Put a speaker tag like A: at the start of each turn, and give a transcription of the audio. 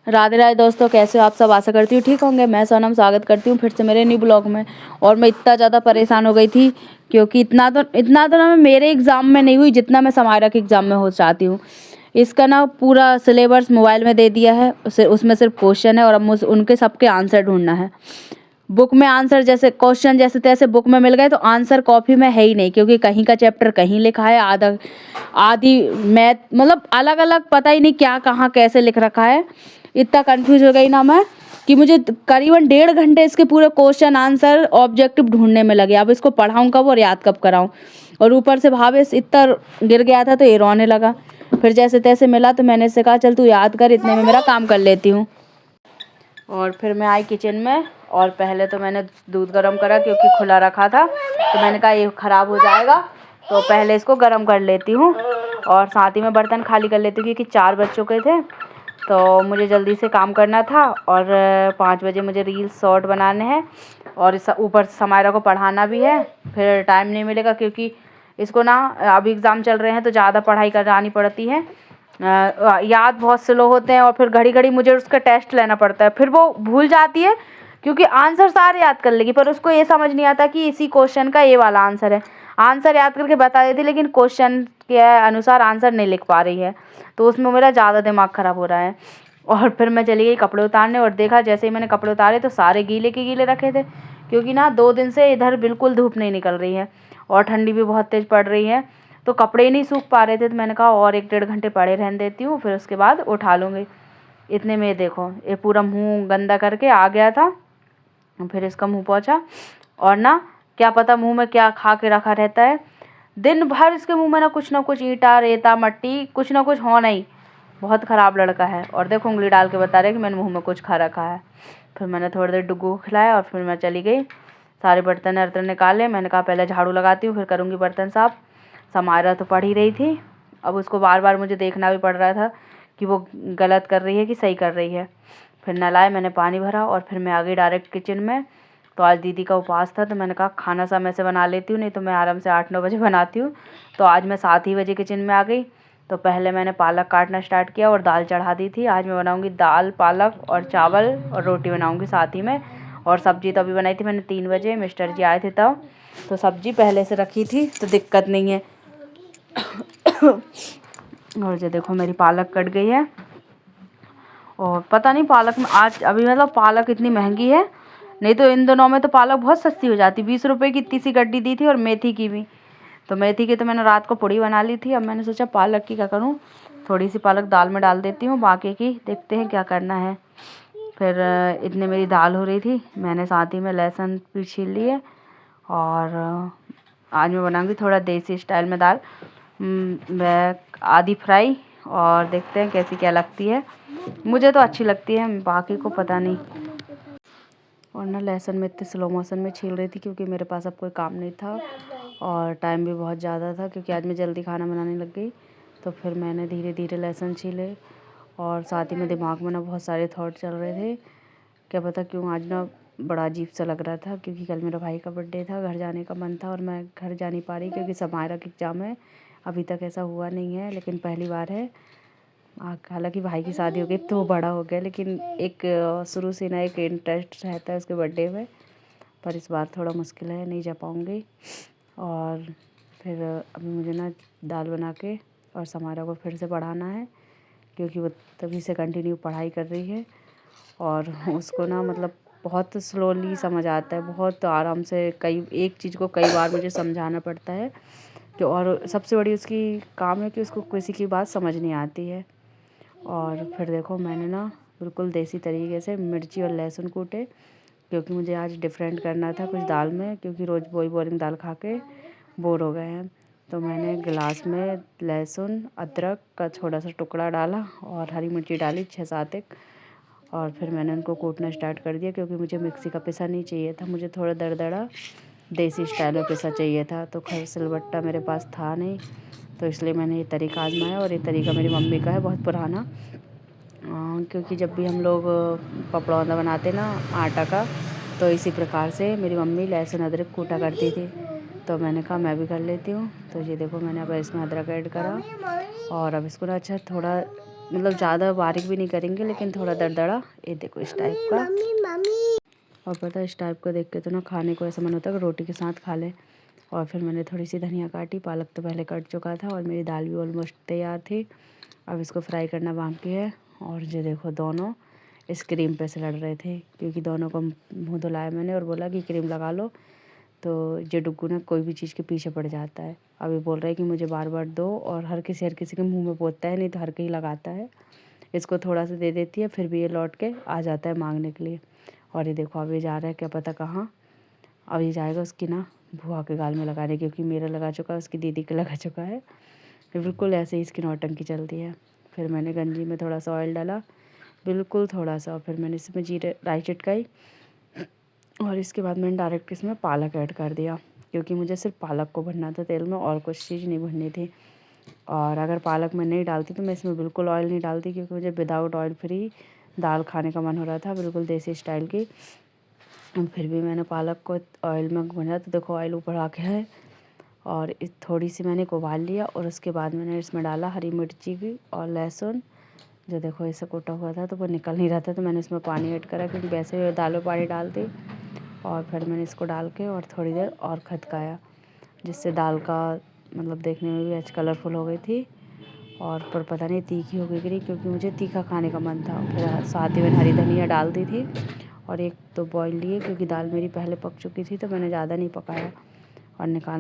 A: राधे राधे दोस्तों, कैसे हो आप सब। आशा करती हूँ ठीक होंगे। मैं सोनम स्वागत करती हूँ फिर से मेरे न्यू ब्लॉग में। और मैं इतना ज़्यादा परेशान हो गई थी क्योंकि इतना तो ना मैं मेरे एग्ज़ाम में नहीं हुई जितना मैं समायरा के एग्ज़ाम में हो चाहती हूँ। इसका ना पूरा सिलेबस मोबाइल में दे दिया है, उसमें सिर्फ क्वेश्चन है और अब मुझे उनके सबके आंसर ढूंढना है। बुक में आंसर जैसे क्वेश्चन जैसे तैसे बुक में मिल गए तो आंसर कॉपी में है ही नहीं, क्योंकि कहीं का चैप्टर कहीं लिखा है, आधा आधी मैथ मतलब अलग अलग, पता ही नहीं क्या कहाँ कैसे लिख रखा है। इतना कंफ्यूज हो गई ना मैं कि मुझे करीबन 1.5 घंटे इसके पूरे क्वेश्चन आंसर ऑब्जेक्टिव ढूंढने में लगे। अब इसको पढ़ाऊँ कब और याद कब कराऊँ। और ऊपर से भावेश इतना गिर गया था तो ये रोने लगा। फिर जैसे तैसे मिला तो मैंने इससे कहा चल तू याद कर, इतने में मेरा काम कर लेती हूँ। और फिर मैं आई किचन में और पहले तो मैंने दूध गर्म करा क्योंकि खुला रखा था, तो मैंने कहा ये ख़राब हो जाएगा तो पहले इसको गर्म कर लेती हूँ और साथ ही में बर्तन खाली कर लेती हूँ क्योंकि 4 बज चुके थे तो मुझे जल्दी से काम करना था। और 5 बजे मुझे रील्स शॉर्ट बनाने हैं और इस ऊपर समायरा को पढ़ाना भी है। फिर टाइम नहीं मिलेगा क्योंकि इसको ना अभी एग्ज़ाम चल रहे हैं तो ज़्यादा पढ़ाई करानी पड़ती है। याद बहुत स्लो होते हैं और फिर घड़ी घड़ी मुझे उसका टेस्ट लेना पड़ता है। फिर वो भूल जाती है क्योंकि आंसर सारे याद कर लेगी, पर उसको ये समझ नहीं आता कि इसी क्वेश्चन का ये वाला आंसर है। आंसर याद करके बता देती लेकिन क्वेश्चन के अनुसार आंसर नहीं लिख पा रही है, तो उसमें मेरा ज़्यादा दिमाग ख़राब हो रहा है। और फिर मैं चली गई कपड़े उतारने और देखा जैसे ही मैंने कपड़े उतारे तो सारे गीले के गीले रखे थे, क्योंकि ना 2 दिन से इधर बिल्कुल धूप नहीं निकल रही है और ठंडी भी बहुत तेज़ पड़ रही है, तो कपड़े ही नहीं सूख पा रहे थे। तो मैंने कहा और 1-1.5 घंटे पड़े रहने देती हूँ, फिर उसके बाद उठा लूँगी। इतने में देखो ये पूरा मुंह गंदा करके आ गया था। फिर इसका मुंह पोंछा और ना क्या पता मुंह में क्या खा के रखा रहता है। दिन भर इसके मुंह में ना कुछ ईंटा रेता मट्टी कुछ ना कुछ होना ही। बहुत ख़राब लड़का है। और देखो उंगली डाल के बता रहे कि मैंने मुंह में कुछ खा रखा है। फिर मैंने थोड़ी देर डुग्गू को खिलाया और फिर मैं चली गई। सारे बर्तन वर्तन निकाले। मैंने कहा पहले झाड़ू लगाती हूँ फिर करूँगी बर्तन साफ़। समायरा तो पढ़ ही रही थी, अब उसको बार बार मुझे देखना भी पड़ रहा था कि वो गलत कर रही है कि सही कर रही है। फिर नहलाए, मैंने पानी भरा और फिर मैं आ गई डायरेक्ट किचन में। तो आज दीदी का उपवास था तो मैंने कहा खाना समय से बना लेती हूँ, नहीं तो मैं आराम से 8-9 बजे बनाती हूँ। तो आज मैं 7 ही बजे किचन में आ गई। तो पहले मैंने पालक काटना स्टार्ट किया और दाल चढ़ा दी थी। आज मैं बनाऊँगी दाल पालक और चावल और रोटी बनाऊँगी साथ ही में। और सब्ज़ी तो अभी बनाई थी मैंने 3 बजे, मिस्टर जी आए थे तब, तो सब्ज़ी पहले से रखी थी तो दिक्कत नहीं है। और जो देखो मेरी पालक कट गई है। और पता नहीं पालक में आज अभी मतलब पालक इतनी महंगी है, नहीं तो इन दिनों में तो पालक बहुत सस्ती हो जाती। 20 रुपए की इतनी सी गड्डी दी थी और मेथी की भी। तो मेथी की तो मैंने रात को पुड़ी बना ली थी। अब मैंने सोचा पालक की क्या करूं, थोड़ी सी पालक दाल में डाल देती हूँ, बाकी की देखते हैं क्या करना है। फिर इतने मेरी दाल हो रही थी, मैंने साथ ही में लहसुन भी छील लिए। और आज मैं बनाऊँगी थोड़ा देसी स्टाइल में दाल, मैं आधी फ्राई, और देखते हैं कैसी क्या लगती है। मुझे तो अच्छी लगती है, बाकी को पता नहीं। और ना लहसुन में इतने स्लो मोशन में छील रही थी क्योंकि मेरे पास अब कोई काम नहीं था और टाइम भी बहुत ज़्यादा था क्योंकि आज मैं जल्दी खाना बनाने लग गई। तो फिर मैंने धीरे धीरे लहसुन छीले और साथ ही में दिमाग में ना बहुत सारे थॉट चल रहे थे। क्या पता क्यों आज ना बड़ा अजीब सा लग रहा था क्योंकि कल मेरा भाई का बर्थडे था, घर जाने का मन था और मैं घर जा नहीं पा रही क्योंकि समायरा का एग्ज़ाम है। अभी तक ऐसा हुआ नहीं है लेकिन पहली बार है। हालांकि भाई की शादी हो गई तो वो बड़ा हो गया, लेकिन एक शुरू से ना एक इंटरेस्ट रहता है उसके बर्थडे में, पर इस बार थोड़ा मुश्किल है, नहीं जा पाऊँगी। और फिर अभी मुझे ना दाल बना के और समायरा को फिर से पढ़ाना है क्योंकि वो तभी से कंटिन्यू पढ़ाई कर रही है और उसको ना मतलब बहुत स्लोली समझ आता है, बहुत आराम से कई एक चीज़ को कई बार मुझे समझाना पड़ता है कि, और सबसे बड़ी उसकी काम है कि उसको किसी की बात समझ नहीं आती है। और फिर देखो मैंने ना बिल्कुल देसी तरीके से मिर्ची और लहसुन कूटे क्योंकि मुझे आज डिफरेंट करना था कुछ दाल में, क्योंकि रोज़ वही बोरिंग दाल खा के बोर हो गए हैं। तो मैंने गिलास में लहसुन अदरक का छोटा सा टुकड़ा डाला और हरी मिर्ची डाली 6-7 एक, और फिर मैंने उनको कूटना स्टार्ट कर दिया क्योंकि मुझे मिक्सी का पिसा नहीं चाहिए था, मुझे थोड़ा दरदरा देसी स्टाइल में पिसा चाहिए था। तो खैर सिलबट्टा मेरे पास था नहीं, तो इसलिए मैंने ये तरीका आजमाया और ये तरीका मेरी मम्मी का है, बहुत पुराना। क्योंकि जब भी हम लोग पपड़ौंदा बनाते ना आटा का, तो इसी प्रकार से मेरी मम्मी लहसुन अदरक कूटा करती थी, तो मैंने कहा मैं भी कर लेती हूँ। तो ये देखो मैंने अब इसमें अदरक ऐड करा और अब इसको ना अच्छा थोड़ा मतलब ज़्यादा बारीक भी नहीं करेंगे, लेकिन थोड़ा दरदरा, ये देखो इस टाइप का। और पता है इस टाइप का देख के तो ना खाने को ऐसा मन होता है कि रोटी के साथ खा ले। और फिर मैंने थोड़ी सी धनिया काटी, पालक तो पहले कट चुका था, और मेरी दाल भी ऑलमोस्ट तैयार थी। अब इसको फ्राई करना बाकी है। और ये देखो दोनों इस क्रीम पे से लड़ रहे थे, क्योंकि दोनों को मुँह धुलाया मैंने और बोला कि क्रीम लगा लो। तो ये डुग्गू ना कोई भी चीज़ के पीछे पड़ जाता है। अब ये बोल रहा है कि मुझे बार बार दो, और हर किसी के मुँह में पोतता है, नहीं तो हर कहीं लगाता है। इसको थोड़ा सा दे देती है, फिर भी ये लौट के आ जाता है मांगने के लिए। और ये देखो अब ये जा रहा है क्या पता कहाँ। अब ये जाएगा उसकी ना बुआ के गाल में लगाने, क्योंकि मेरा लगा चुका है, उसकी दीदी के लगा चुका है। बिल्कुल ऐसे ही इसकी नौटंकी चलती है। फिर मैंने गंजी में थोड़ा सा ऑयल डाला, बिल्कुल थोड़ा सा, और फिर मैंने इसमें जीरे राई चिटकाई, और इसके बाद मैंने डायरेक्ट इसमें पालक ऐड कर दिया, क्योंकि मुझे सिर्फ पालक को भुनना था तेल में, और कुछ चीज़ नहीं भुननी थी। और अगर पालक मैं नहीं डालती तो मैं इसमें बिल्कुल ऑयल नहीं डालती, क्योंकि मुझे विदाउट ऑयल फ्री दाल खाने का मन हो रहा था, बिल्कुल देसी स्टाइल की। फिर भी मैंने पालक को ऑयल में भुना, तो देखो ऑयल ऊपर आ गया है। और थोड़ी सी मैंने उबाल लिया, और उसके बाद मैंने इसमें डाला हरी मिर्ची की और लहसुन, जो देखो ऐसा कूटा हुआ था, तो वो निकल नहीं रहा था, तो मैंने इसमें पानी ऐड करा, क्योंकि वैसे दाल में पानी डालती। और फिर मैंने इसको डाल के और थोड़ी देर और खदकाया, जिससे दाल का मतलब देखने में भी अच्छी कलरफुल हो गई थी। और पर पता नहीं तीखी हो गई कि नहीं, क्योंकि मुझे तीखा खाने का मन था। फिर साथ ही मैंने हरी धनिया डाल दी थी, और एक तो बॉईल लिए, क्योंकि दाल मेरी पहले पक चुकी थी, तो मैंने ज़्यादा नहीं पकाया और निकाल